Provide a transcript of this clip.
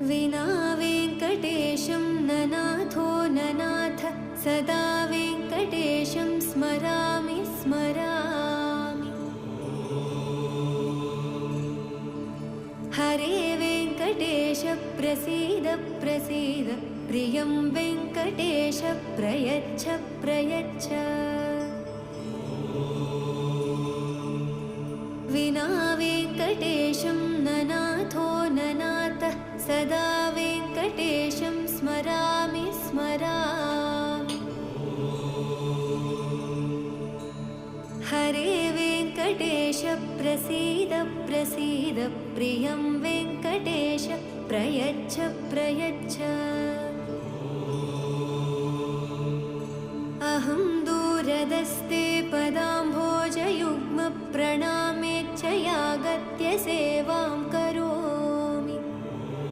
विना वेङ्कटेशं ननाथो ननाथ सदा वेङ्कटेशं स्मरामि स्मरामि। हरे वेङ्कटेश प्रसीद प्रसीद प्रियं वेङ्कटेश प्रयच्छ प्रयच्छ। विना वेङ्कटेशं ननाथो ननाथ सदा वेङ्कटेशं स्मरामि स्मरामि। हरे वेङ्कटेश प्रसीद प्रसीद प्रियं वेङ्कटेश प्रयच्छ प्रयच्छ। अहं दूरदस्ते पदाम्भोजयुग्मप्रणामेच्छ यागत्य सेवां